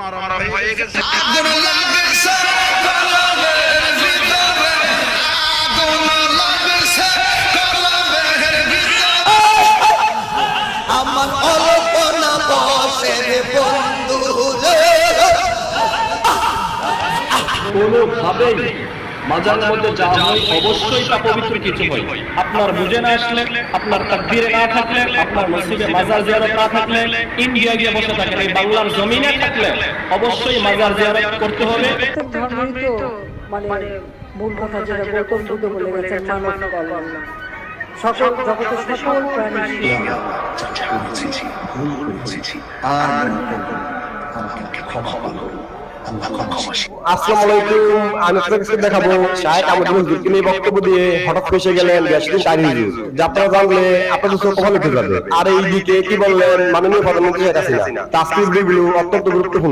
নরম হয়ে গেছে। আমার অল্পনা বসে রে বন্ধু রে, কোনোভাবেই মাজারের মধ্যে যাওয়া হয় অবশ্যই তা পবিত্র কিছু হয়। আপনার বুঝে না আসলে, আপনার তাকদীরে না থাকলে, আপনার নসিবে মাজার জিয়ারত না থাকলে, ইন্ডিয়া গিয়ে বসে থাকেন, এই বাংলার জমিনে থাকলে অবশ্যই মাজার জিয়ারত করতে হবে। প্রত্যেক ধর্মেই তো মানে মূল কথা যেটা গৌতম বুদ্ধ বলে গেছেন, মানব কল্যাণ। সকল জগতের সকল প্রাণী আসসালামু আলাইকুম, আমি আপনাদের দেখাবো শায়েখ আমাদের হুজুরকে নিয়ে বক্তব্য দিয়ে হঠাৎ ফেসে গেলেন গ্যাসিন শাড়ি হুজুর। যা আপনারা জানলে আপনাদের চোখ কপালে উঠে যাবে। আর এইদিকে কি বললেন মাননীয় প্রধানমন্ত্রী শেখ হাসিনা, তাসকির রিভিউ অত্যন্ত গুরুত্বপূর্ণ।